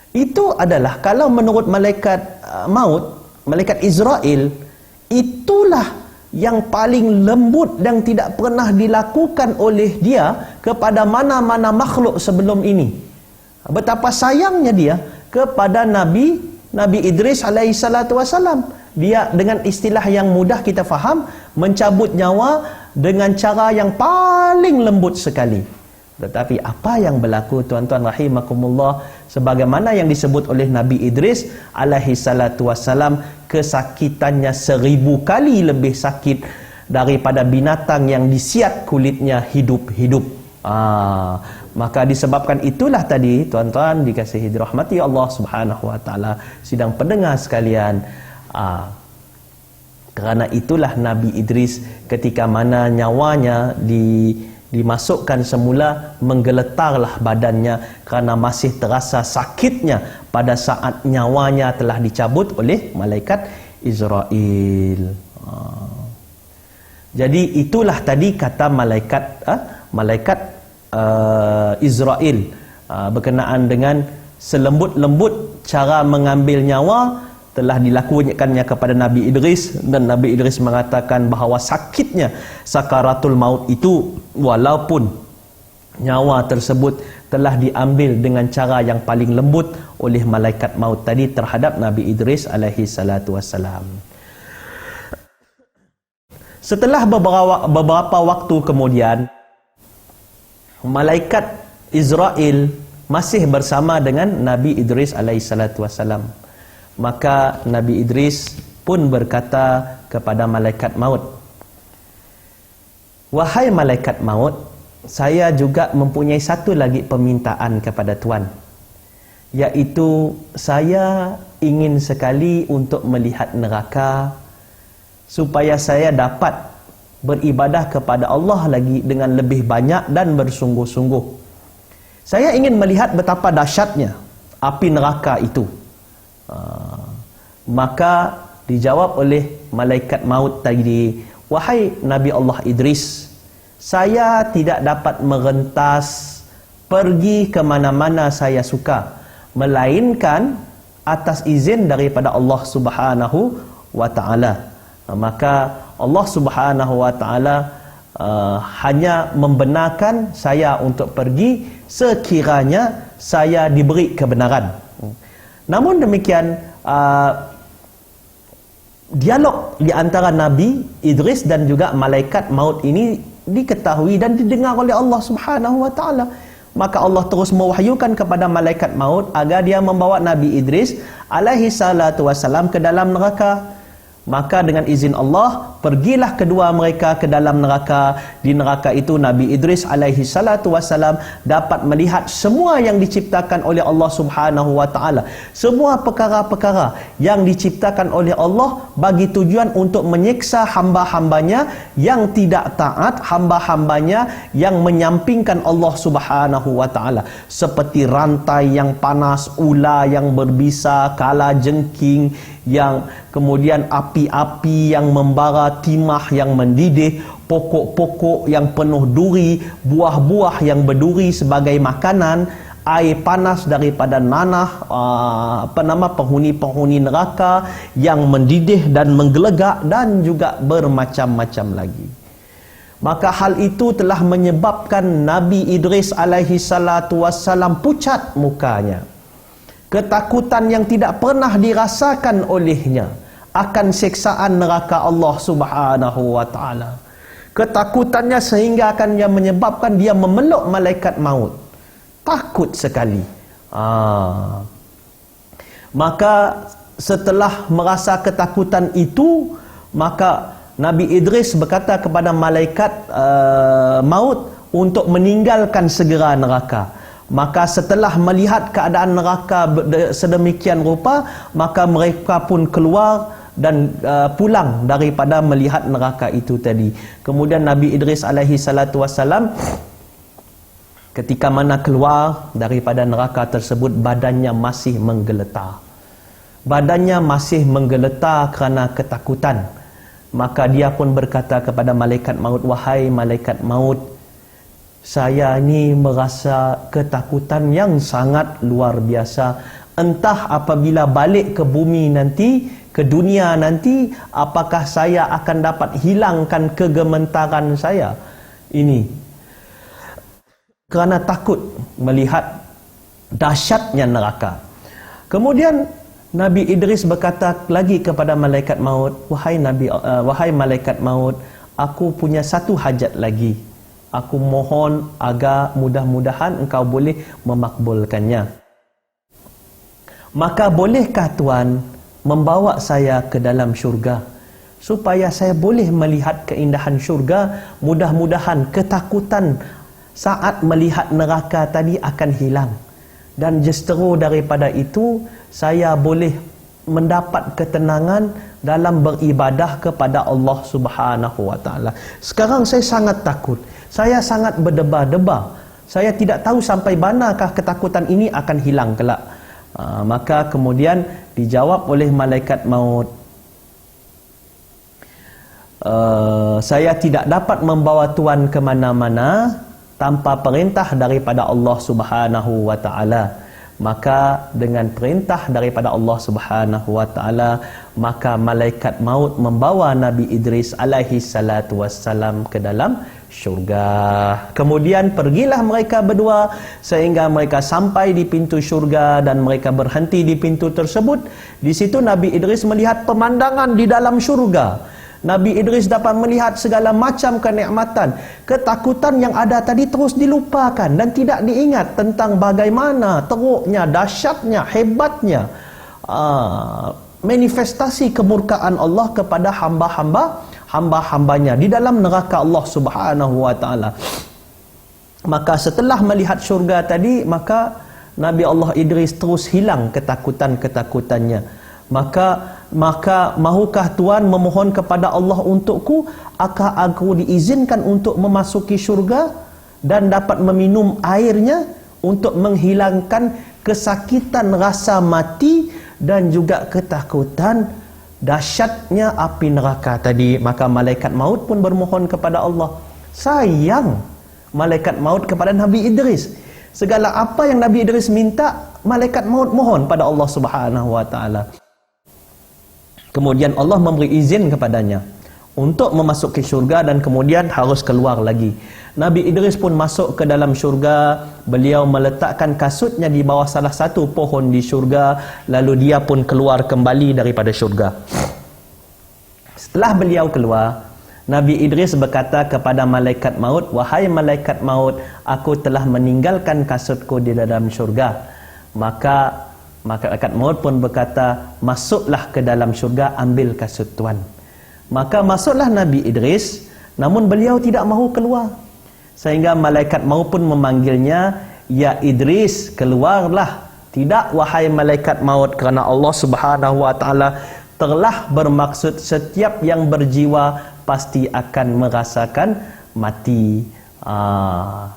Itu adalah, kalau menurut malaikat maut, malaikat Israel, itulah yang paling lembut dan tidak pernah dilakukan oleh dia kepada mana-mana makhluk sebelum ini. Betapa sayangnya dia kepada Nabi Idris alaihi salatu wassalam. Dia dengan istilah yang mudah kita faham, mencabut nyawa dengan cara yang paling lembut sekali. Tetapi apa yang berlaku tuan-tuan rahimakumullah, sebagaimana yang disebut oleh Nabi Idris alaihi salatu wassalam, kesakitannya 1000 kali lebih sakit daripada binatang yang disiat kulitnya hidup-hidup. Maka disebabkan itulah tadi tuan-tuan dikasihi dirahmati Allah Subhanahu wa taala, sidang pendengar sekalian, kerana itulah Nabi Idris ketika mana nyawanya dimasukkan semula, menggeletarlah badannya kerana masih terasa sakitnya pada saat nyawanya telah dicabut oleh malaikat Israel. Jadi itulah tadi kata malaikat Israel berkenaan dengan selembut-lembut cara mengambil nyawa telah dilakukannya kepada Nabi Idris, dan Nabi Idris mengatakan bahawa sakitnya sakaratul maut itu, walaupun nyawa tersebut telah diambil dengan cara yang paling lembut oleh malaikat maut tadi terhadap Nabi Idris alaihi salatu wassalam. Setelah beberapa waktu kemudian, malaikat Israel masih bersama dengan Nabi Idris alaihi salatu wassalam. Maka Nabi Idris pun berkata kepada malaikat maut, "Wahai malaikat maut, saya juga mempunyai satu lagi permintaan kepada Tuan, iaitu saya ingin sekali untuk melihat neraka supaya saya dapat beribadah kepada Allah lagi dengan lebih banyak dan bersungguh-sungguh. Saya ingin melihat betapa dahsyatnya api neraka itu. Maka dijawab oleh malaikat maut tadi, wahai Nabi Allah Idris, saya tidak dapat merentas pergi ke mana-mana saya suka, melainkan atas izin daripada Allah Subhanahu wa Ta'ala. Maka Allah Subhanahu wa Ta'ala hanya membenarkan saya untuk pergi sekiranya saya diberi kebenaran. Namun demikian, dialog di antara Nabi Idris dan juga malaikat maut ini diketahui dan didengar oleh Allah Subhanahu wa Ta'ala. Maka Allah terus mewahyukan kepada malaikat maut agar dia membawa Nabi Idris alaihi salatu wassalam ke dalam neraka. Maka dengan izin Allah, pergilah kedua mereka ke dalam neraka. Di neraka itu Nabi Idris alaihi salatu wassalam dapat melihat semua yang diciptakan oleh Allah Subhanahu wa Ta'ala. Semua perkara-perkara yang diciptakan oleh Allah bagi tujuan untuk menyiksa hamba-hambanya yang tidak taat, hamba-hambanya yang menyampingkan Allah Subhanahu wa Ta'ala. Seperti rantai yang panas, ular yang berbisa, kala jengking, yang kemudian api-api yang membara, timah yang mendidih, pokok-pokok yang penuh duri, buah-buah yang berduri sebagai makanan, air panas daripada nanah penghuni-penghuni neraka yang mendidih dan menggelegak, dan juga bermacam-macam lagi. Maka hal itu telah menyebabkan Nabi Idris alaihi salatu wassalam pucat mukanya. Ketakutan yang tidak pernah dirasakan olehnya akan siksaan neraka Allah Subhanahu wa Ta'ala. Ketakutannya sehingga akan yang menyebabkan dia memeluk malaikat maut. Takut sekali. Maka setelah merasa ketakutan itu, maka Nabi Idris berkata kepada malaikat maut untuk meninggalkan segera neraka. Maka setelah melihat keadaan neraka sedemikian rupa, maka mereka pun keluar dan pulang daripada melihat neraka itu tadi. Kemudian Nabi Idris alaihi salatu wassalam ketika mana keluar daripada neraka tersebut, badannya masih menggeletar. Badannya masih menggeletar kerana ketakutan. Maka dia pun berkata kepada malaikat maut, wahai malaikat maut, saya ini merasa ketakutan yang sangat luar biasa. Entah apabila balik ke bumi nanti, ke dunia nanti, apakah saya akan dapat hilangkan kegementaran saya ini. Kerana takut melihat dahsyatnya neraka. Kemudian Nabi Idris berkata lagi kepada malaikat maut, wahai malaikat maut, aku punya satu hajat lagi. Aku mohon agar mudah-mudahan engkau boleh memakbulkannya. Maka bolehkah Tuhan membawa saya ke dalam syurga supaya saya boleh melihat keindahan syurga? Mudah-mudahan ketakutan saat melihat neraka tadi akan hilang. Dan justru daripada itu, saya boleh mendapat ketenangan dalam beribadah kepada Allah Subhanahu wa Ta'ala. Sekarang saya sangat takut. Saya sangat berdebar-debar. Saya tidak tahu sampai manakah ketakutan ini akan hilang kelak. Maka kemudian dijawab oleh malaikat maut, saya tidak dapat membawa Tuhan ke mana-mana tanpa perintah daripada Allah Subhanahu wa Ta'ala. Maka dengan perintah daripada Allah Subhanahu wa Ta'ala, maka malaikat maut membawa Nabi Idris alaihi salatu wassalam ke dalam syurga. Kemudian pergilah mereka berdua sehingga mereka sampai di pintu syurga dan mereka berhenti di pintu tersebut. Di situ Nabi Idris melihat pemandangan di dalam syurga. Nabi Idris dapat melihat segala macam kenikmatan. Ketakutan yang ada tadi terus dilupakan dan tidak diingat tentang bagaimana teruknya, dahsyatnya, hebatnya manifestasi kemurkaan Allah kepada hamba-hambanya di dalam neraka Allah Subhanahu wa Ta'ala. Maka setelah melihat syurga tadi, maka Nabi Allah Idris terus hilang ketakutan-ketakutannya. Maka mahukah Tuhan memohon kepada Allah untukku, agar aku diizinkan untuk memasuki syurga dan dapat meminum airnya untuk menghilangkan kesakitan rasa mati dan juga ketakutan dahsyatnya api neraka tadi. Maka malaikat maut pun bermohon kepada Allah. Sayang malaikat maut kepada Nabi Idris. Segala apa yang Nabi Idris minta, malaikat maut mohon pada Allah Subhanahu wa taala. Kemudian Allah memberi izin kepadanya untuk memasuki syurga dan kemudian harus keluar lagi. Nabi Idris pun masuk ke dalam syurga. Beliau meletakkan kasutnya di bawah salah satu pohon di syurga, lalu dia pun keluar kembali daripada syurga. Setelah beliau keluar, Nabi Idris berkata kepada malaikat maut, "Wahai malaikat maut, aku telah meninggalkan kasutku di dalam syurga." Maka malaikat maut pun berkata, "Masuklah ke dalam syurga, ambil kasut Tuan." Maka masuklah Nabi Idris, namun beliau tidak mahu keluar. Sehingga malaikat maut pun memanggilnya, "Ya Idris, keluarlah." "Tidak, wahai malaikat maut, kerana Allah Subhanahu wa taala telah bermaksud setiap yang berjiwa pasti akan merasakan mati."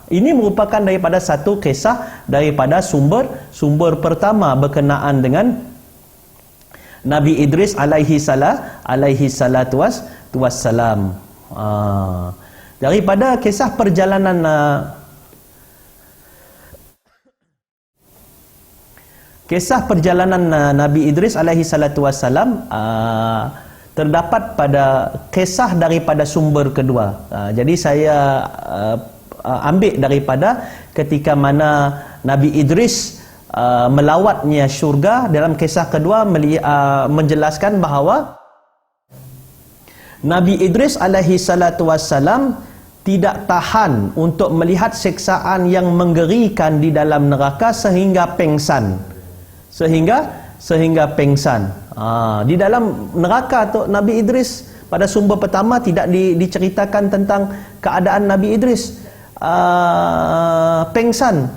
Ini merupakan daripada satu kisah daripada sumber pertama berkenaan dengan Nabi Idris alaihi salatu wassalam. Daripada kisah perjalanan Nabi Idris alaihi salatu wassalam terdapat pada kisah daripada sumber kedua. Jadi saya ambil daripada ketika mana Nabi Idris melawatnya syurga. Dalam kisah kedua menjelaskan bahawa Nabi Idris alaihi salatu wassalam tidak tahan untuk melihat siksaan yang menggerikan di dalam neraka sehingga pengsan. Sehingga pengsan. Di dalam neraka tu Nabi Idris pada sumber pertama tidak diceritakan tentang keadaan Nabi Idris pengsan.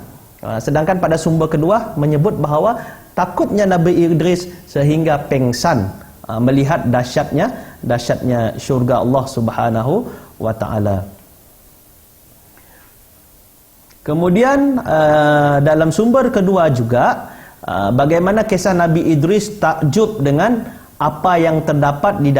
Sedangkan pada sumber kedua menyebut bahawa takutnya Nabi Idris sehingga pengsan melihat dahsyatnya syurga Allah Subhanahu wa taala. Kemudian dalam sumber kedua juga bagaimana kisah Nabi Idris takjub dengan apa yang terdapat di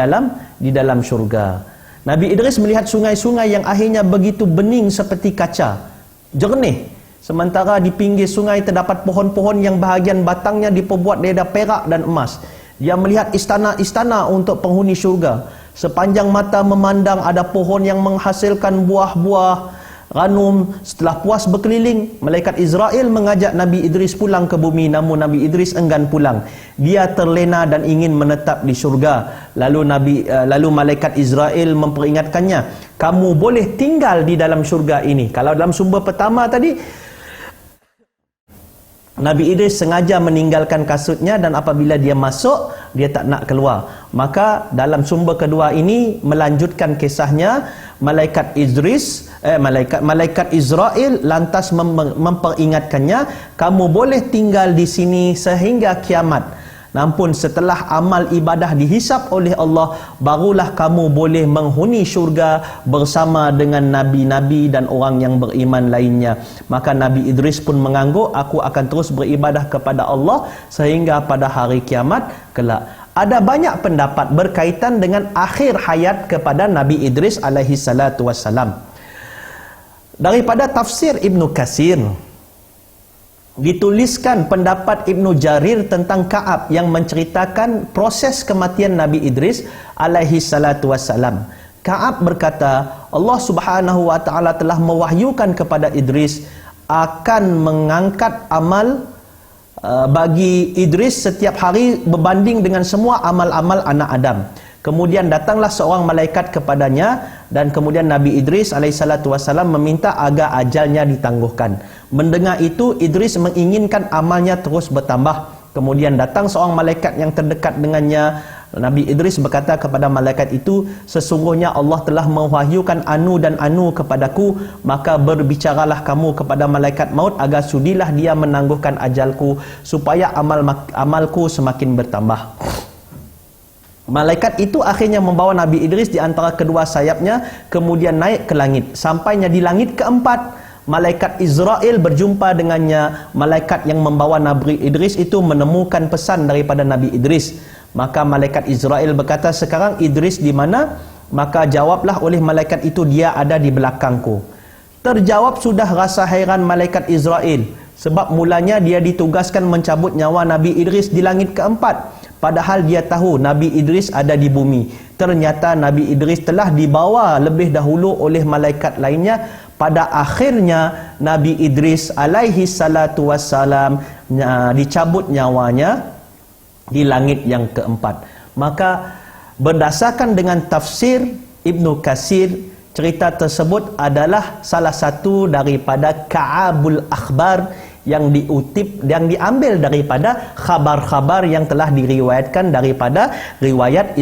dalam syurga. Nabi Idris melihat sungai-sungai yang akhirnya begitu bening seperti kaca, jernih. Sementara di pinggir sungai terdapat pohon-pohon yang bahagian batangnya diperbuat daripada perak dan emas. Dia melihat istana-istana untuk penghuni syurga. Sepanjang mata memandang ada pohon yang menghasilkan buah-buah ranum. Setelah puas berkeliling, malaikat Israel mengajak Nabi Idris pulang ke bumi, namun Nabi Idris enggan pulang. Dia terlena dan ingin menetap di syurga. Lalu malaikat Israel memperingatkannya, "Kamu boleh tinggal di dalam syurga ini." Kalau dalam sumber pertama tadi Nabi Idris sengaja meninggalkan kasutnya dan apabila dia masuk, dia tak nak keluar. Maka dalam sumber kedua ini melanjutkan kisahnya, malaikat Israel lantas memperingatkannya, "Kamu boleh tinggal di sini sehingga kiamat. Namun setelah amal ibadah dihisap oleh Allah, barulah kamu boleh menghuni syurga bersama dengan nabi-nabi dan orang yang beriman lainnya." Maka Nabi Idris pun mengangguk, "Aku akan terus beribadah kepada Allah sehingga pada hari kiamat kelak." Ada banyak pendapat berkaitan dengan akhir hayat kepada Nabi Idris alaihi salatu wassalam. Daripada tafsir Ibnu Katsir dituliskan pendapat Ibnu Jarir tentang Ka'ab yang menceritakan proses kematian Nabi Idris alaihi salatu wassalam. Ka'ab berkata, Allah Subhanahu wa taala telah mewahyukan kepada Idris akan mengangkat amal bagi Idris setiap hari berbanding dengan semua amal-amal anak Adam. Kemudian datanglah seorang malaikat kepadanya dan kemudian Nabi Idris alaihissalatu wassalam meminta agar ajalnya ditangguhkan. Mendengar itu, Idris menginginkan amalnya terus bertambah. Kemudian datang seorang malaikat yang terdekat dengannya Nabi Idris berkata kepada malaikat itu, sesungguhnya Allah telah mewahyukan anu dan anu kepadaku, maka berbicaralah kamu kepada malaikat maut agar sudilah dia menangguhkan ajalku supaya amalku semakin bertambah. Malaikat itu akhirnya membawa Nabi Idris di antara kedua sayapnya, kemudian naik ke langit. Sampainya di langit keempat, malaikat Israel berjumpa dengannya. Malaikat yang membawa Nabi Idris itu menemukan pesan daripada Nabi Idris. Maka malaikat Israel berkata, sekarang Idris di mana? Maka jawablah oleh malaikat itu, dia ada di belakangku. Terjawab sudah rasa hairan malaikat Israel, sebab mulanya dia ditugaskan mencabut nyawa Nabi Idris di langit keempat, padahal dia tahu Nabi Idris ada di bumi. Ternyata Nabi Idris telah dibawa lebih dahulu oleh malaikat lainnya. Pada akhirnya Nabi Idris alaihi salatu wassalam dicabut nyawanya di langit yang keempat. Maka berdasarkan dengan tafsir Ibnu Katsir, cerita tersebut adalah salah satu daripada Ka'abul Akhbar yang diambil daripada khabar-khabar yang telah diriwayatkan daripada riwayat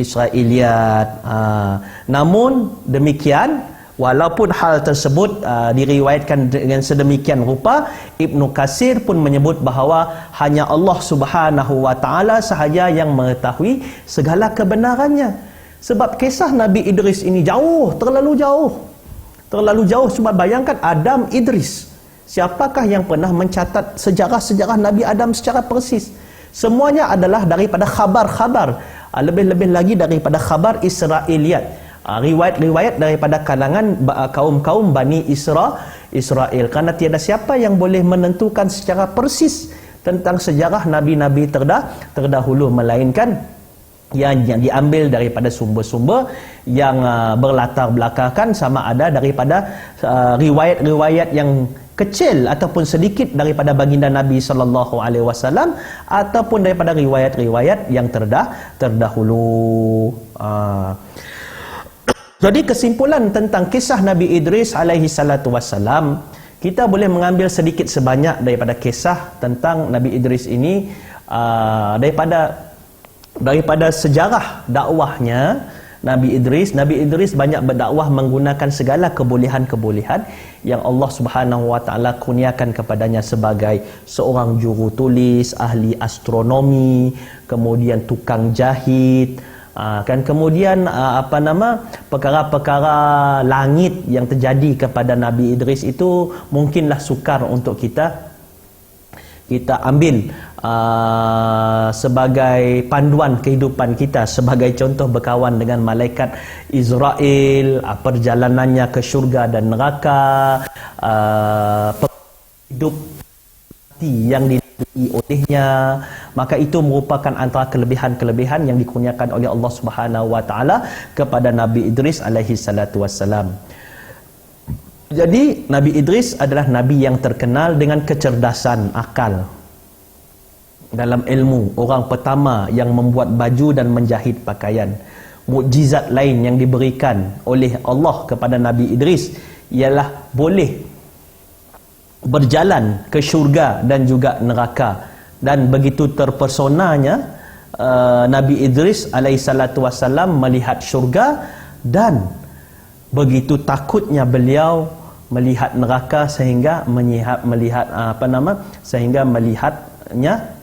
Israiliyat. Namun demikian, walaupun hal tersebut diriwayatkan dengan sedemikian rupa, Ibnu Katsir pun menyebut bahawa hanya Allah Subhanahu wa taala sahaja yang mengetahui segala kebenarannya. Sebab kisah Nabi Idris ini terlalu jauh. Cuma bayangkan Adam Idris. Siapakah yang pernah mencatat sejarah-sejarah Nabi Adam secara persis? Semuanya adalah daripada khabar-khabar, lebih-lebih lagi daripada khabar Israiliyat, riwayat-riwayat daripada kalangan kaum-kaum Bani Israel. Karena tiada siapa yang boleh menentukan secara persis tentang sejarah Nabi-Nabi terdahulu, melainkan yang diambil daripada sumber-sumber yang berlatar belakangkan, sama ada daripada riwayat-riwayat yang kecil ataupun sedikit daripada baginda Nabi sallallahu alaihi wasallam, ataupun daripada riwayat-riwayat yang terdahulu. Jadi kesimpulan tentang kisah Nabi Idris alaihi salatu wassalam, kita boleh mengambil sedikit sebanyak daripada kisah tentang Nabi Idris ini, daripada sejarah dakwahnya Nabi Idris banyak berdakwah menggunakan segala kebolehan-kebolehan yang Allah Subhanahu wa taala kurniakan kepadanya sebagai seorang juru tulis, ahli astronomi, kemudian tukang jahit, kemudian perkara-perkara langit yang terjadi kepada Nabi Idris itu mungkinlah sukar untuk kita ambil sebagai panduan kehidupan kita, sebagai contoh berkawan dengan malaikat Israel, perjalanannya ke syurga dan neraka, hidup yang dilalui olehnya. Maka itu merupakan antara kelebihan-kelebihan yang dikurniakan oleh Allah Subhanahu wa taala kepada Nabi Idris alaihi salatu wassalam. Jadi Nabi Idris adalah nabi yang terkenal dengan kecerdasan akal dalam ilmu, orang pertama yang membuat baju dan menjahit pakaian. Mukjizat lain yang diberikan oleh Allah kepada Nabi Idris ialah boleh berjalan ke syurga dan juga neraka. Dan begitu terpesonanya Nabi Idris alaihissalatu wassalam melihat syurga, dan begitu takutnya beliau melihat neraka sehingga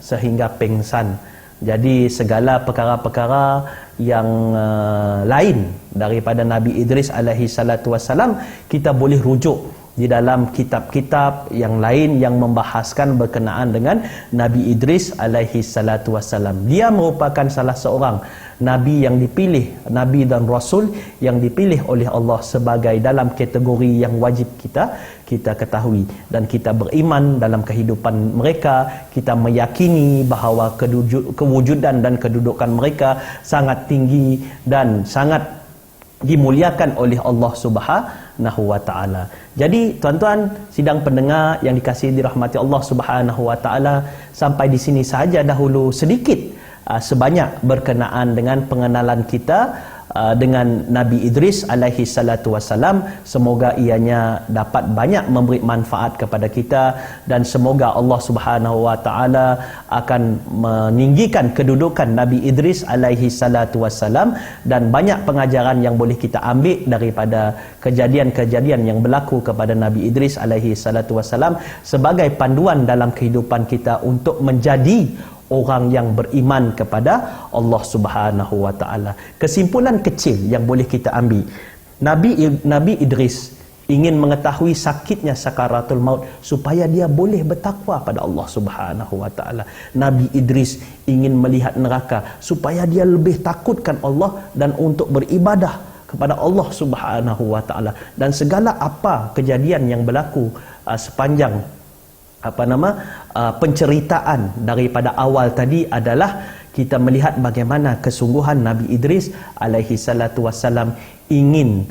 sehingga pengsan. Jadi segala perkara-perkara yang lain daripada Nabi Idris alaihi salatu wassalam kita boleh rujuk di dalam kitab-kitab yang lain yang membahaskan berkenaan dengan Nabi Idris alaihi salatu wassalam. Dia merupakan salah seorang Nabi yang dipilih, Nabi dan Rasul yang dipilih oleh Allah sebagai dalam kategori yang wajib kita ketahui dan kita beriman dalam kehidupan mereka. Kita meyakini bahawa kewujudan dan kedudukan mereka sangat tinggi dan sangat dimuliakan oleh Allah Subhanahu wa taala. Jadi tuan-tuan sidang pendengar yang dikasihi dirahmati Allah Subhanahu wa taala, sampai di sini sahaja dahulu sedikit sebanyak berkenaan dengan pengenalan kita dengan Nabi Idris alaihi salatu wassalam. Semoga ianya dapat banyak memberi manfaat kepada kita, dan semoga Allah Subhanahu wa taala akan meninggikan kedudukan Nabi Idris alaihi salatu wassalam, dan banyak pengajaran yang boleh kita ambil daripada kejadian-kejadian yang berlaku kepada Nabi Idris alaihi salatu wassalam sebagai panduan dalam kehidupan kita untuk menjadi orang yang beriman kepada Allah Subhanahu wa taala. Kesimpulan kecil yang boleh kita ambil, Nabi Idris ingin mengetahui sakitnya sakaratul maut supaya dia boleh bertakwa pada Allah Subhanahu wa taala. Nabi Idris ingin melihat neraka supaya dia lebih takutkan Allah dan untuk beribadah kepada Allah Subhanahu wa taala. Dan segala apa kejadian yang berlaku sepanjang penceritaan daripada awal tadi adalah kita melihat bagaimana kesungguhan Nabi Idris alaihi salatu wassalam ingin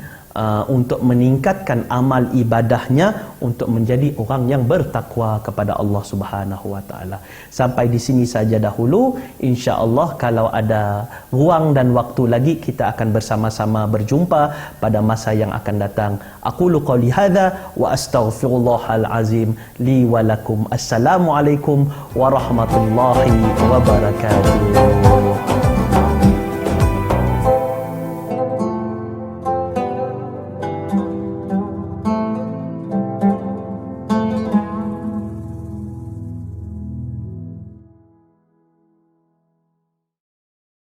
untuk meningkatkan amal ibadahnya untuk menjadi orang yang bertakwa kepada Allah Subhanahu wa taala. Sampai di sini saja dahulu. Insya-Allah kalau ada ruang dan waktu lagi kita akan bersama-sama berjumpa pada masa yang akan datang. Aqulu qouli hadza wa astaghfirullahal azim li wa lakum. Assalamualaikum warahmatullahi wabarakatuh.